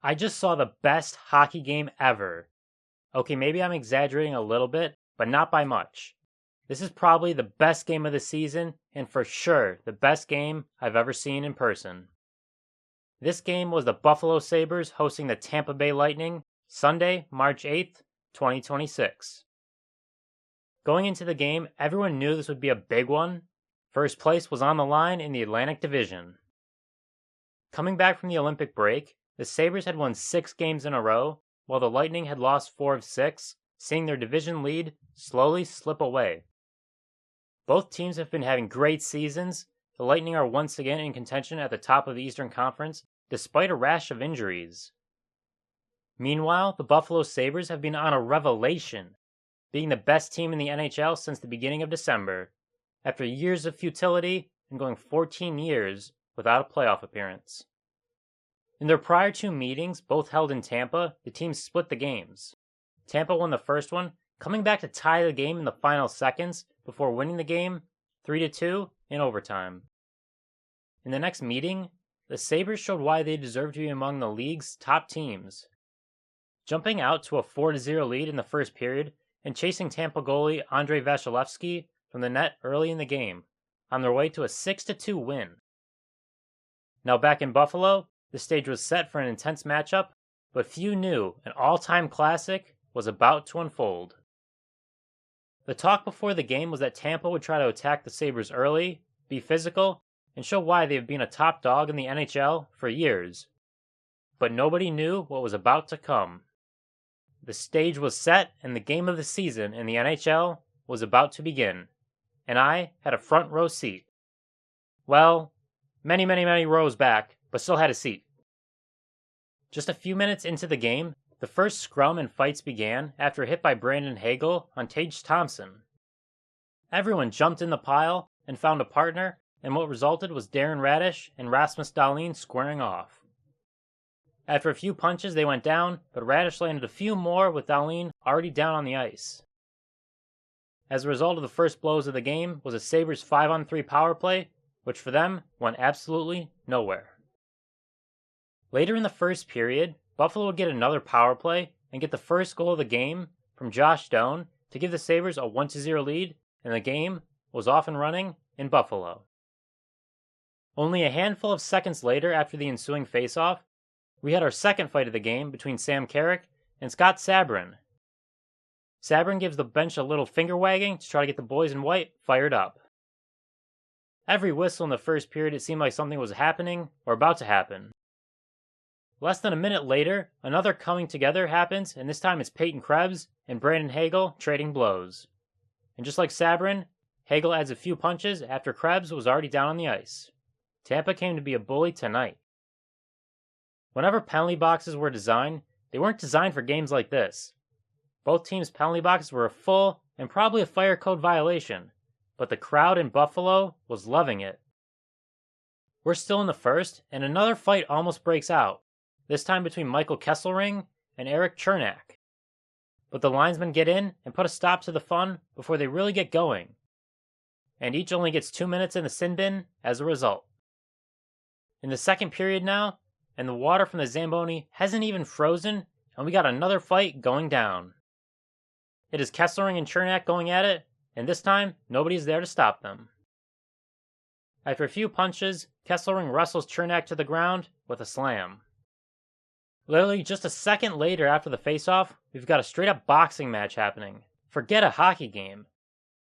I just saw the best hockey game ever. Okay, maybe I'm exaggerating a little bit, but not by much. This is probably the best game of the season, and for sure the best game I've ever seen in person. This game was the Buffalo Sabres hosting the Tampa Bay Lightning, Sunday, March 8th, 2026. Going into the game, everyone knew this would be a big one. First place was on the line in the Atlantic Division. Coming back from the Olympic break, the Sabres had won 6 games in a row, while the Lightning had lost 4 of 6, seeing their division lead slowly slip away. Both teams have been having great seasons. The Lightning are once again in contention at the top of the Eastern Conference, despite a rash of injuries. Meanwhile, the Buffalo Sabres have been on a revelation, being the best team in the NHL since the beginning of December, after years of futility and going 14 years without a playoff appearance. In their prior 2 meetings, both held in Tampa, the teams split the games. Tampa won the first one, coming back to tie the game in the final seconds before winning the game 3-2 in overtime. In the next meeting, the Sabres showed why they deserve to be among the league's top teams. Jumping out to a 4-0 lead in the first period and chasing Tampa goalie Andrei Vasilevsky from the net early in the game, on their way to a 6-2 win. Now back in Buffalo, the stage was set for an intense matchup, but few knew an all-time classic was about to unfold. The talk before the game was that Tampa would try to attack the Sabres early, be physical, and show why they have been a top dog in the NHL for years. But nobody knew what was about to come. The stage was set and the game of the season in the NHL was about to begin, and I had a front row seat. Well, many rows back, but still had a seat. Just a few minutes into the game, the first scrum and fights began after a hit by Brandon Hagel on Tage Thompson. Everyone jumped in the pile and found a partner, and what resulted was Darren Radish and Rasmus Dahlin squaring off. After a few punches, they went down, but Radish landed a few more with Dahlin already down on the ice. As a result of the first blows of the game was a Sabres 5-on-3 power play, which for them went absolutely nowhere. Later in the first period, Buffalo would get another power play and get the first goal of the game from Josh Doan to give the Sabres a 1-0 lead, and the game was off and running in Buffalo. Only a handful of seconds later after the ensuing faceoff, we had our second fight of the game between Sam Carrick and Scott Sabrin. Sabrin gives the bench a little finger wagging to try to get the boys in white fired up. Every whistle in the first period it seemed like something was happening or about to happen. Less than a minute later, another coming together happens, and this time it's Peyton Krebs and Brandon Hagel trading blows. And just like Sabrin, Hagel adds a few punches after Krebs was already down on the ice. Tampa came to be a bully tonight. Whenever penalty boxes were designed, they weren't designed for games like this. Both teams' penalty boxes were a full and probably a fire code violation, but the crowd in Buffalo was loving it. We're still in the first, and another fight almost breaks out, this time between Michael Kesselring and Eric Chernak. But the linesmen get in and put a stop to the fun before they really get going. And each only gets 2 minutes in the sin bin as a result. In the second period now, and the water from the Zamboni hasn't even frozen, and we got another fight going down. It is Kesselring and Chernak going at it, and this time, nobody's there to stop them. After a few punches, Kesselring wrestles Chernak to the ground with a slam. Literally just a second later after the face-off, we've got a straight-up boxing match happening. Forget a hockey game.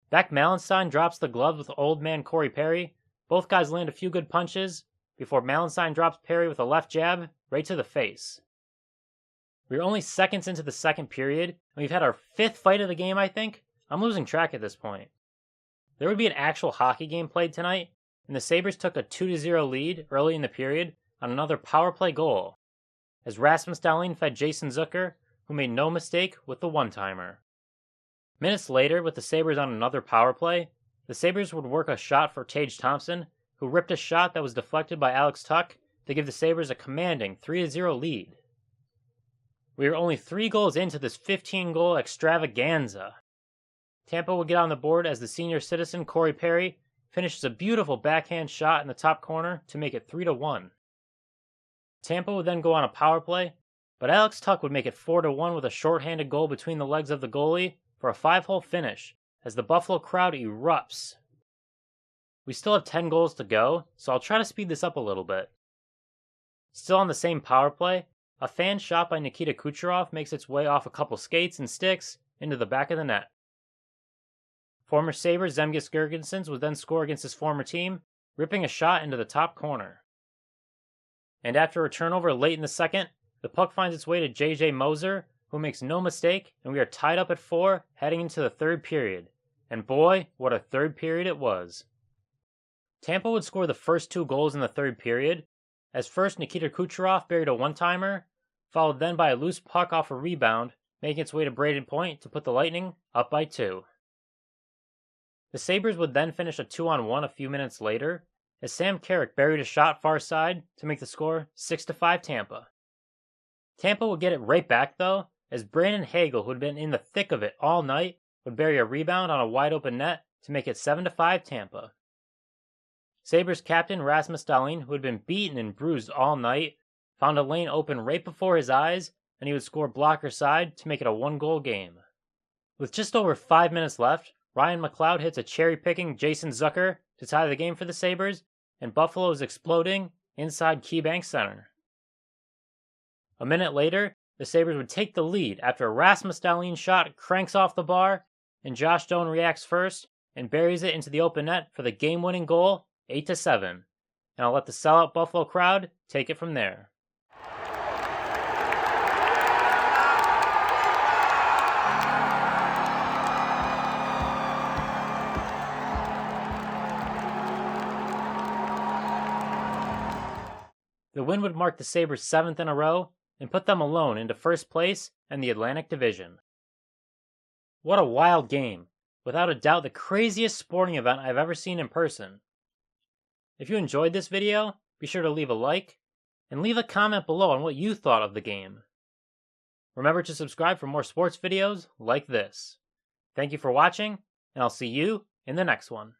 Beck Malenstein drops the glove with old man Corey Perry. Both guys land a few good punches before Malenstein drops Perry with a left jab right to the face. We're only seconds into the second period, and we've had our 5th fight of the game, I think. I'm losing track at this point. There would be an actual hockey game played tonight, and the Sabres took a 2-0 lead early in the period on another power play goal, as Rasmus Dahlin fed Jason Zucker, who made no mistake with the one-timer. Minutes later, with the Sabres on another power play, the Sabres would work a shot for Tage Thompson, who ripped a shot that was deflected by Alex Tuck to give the Sabres a commanding 3-0 lead. We were only 3 goals into this 15-goal extravaganza. Tampa would get on the board as the senior citizen Corey Perry finishes a beautiful backhand shot in the top corner to make it 3-1. Tampa would then go on a power play, but Alex Tuck would make it 4-1 with a shorthanded goal between the legs of the goalie for a 5-hole finish as the Buffalo crowd erupts. We still have 10 goals to go, so I'll try to speed this up a little bit. Still on the same power play, a fan shot by Nikita Kucherov makes its way off a couple skates and sticks into the back of the net. Former Sabre Zemgus Girgensons would then score against his former team, ripping a shot into the top corner. And after a turnover late in the second, the puck finds its way to JJ Moser, who makes no mistake, and we are tied up at 4 heading into the third period. And boy, what a third period it was. Tampa would score the first 2 goals in the third period, as first Nikita Kucherov buried a one-timer, followed then by a loose puck off a rebound, making its way to Braden Point to put the Lightning up by 2. The Sabres would then finish a 2-on-1 a few minutes later, as Sam Carrick buried a shot far side to make the score 6-5 Tampa. Tampa would get it right back though, as Brandon Hagel, who had been in the thick of it all night, would bury a rebound on a wide open net to make it 7-5 Tampa. Sabres captain Rasmus Dahlin, who had been beaten and bruised all night, found a lane open right before his eyes, and he would score blocker side to make it a 1-goal game. With just over 5 minutes left, Ryan McLeod hits a cherry-picking Jason Zucker to tie the game for the Sabres, and Buffalo is exploding inside KeyBank Center. A minute later, the Sabres would take the lead after a Rasmus Dahlin shot cranks off the bar, and Josh Doan reacts first and buries it into the open net for the game-winning goal, 8-7. And I'll let the sellout Buffalo crowd take it from there. The win would mark the Sabres' 7th in a row and put them alone into first place in the Atlantic Division. What a wild game. Without a doubt the craziest sporting event I've ever seen in person. If you enjoyed this video, be sure to leave a like and leave a comment below on what you thought of the game. Remember to subscribe for more sports videos like this. Thank you for watching, and I'll see you in the next one.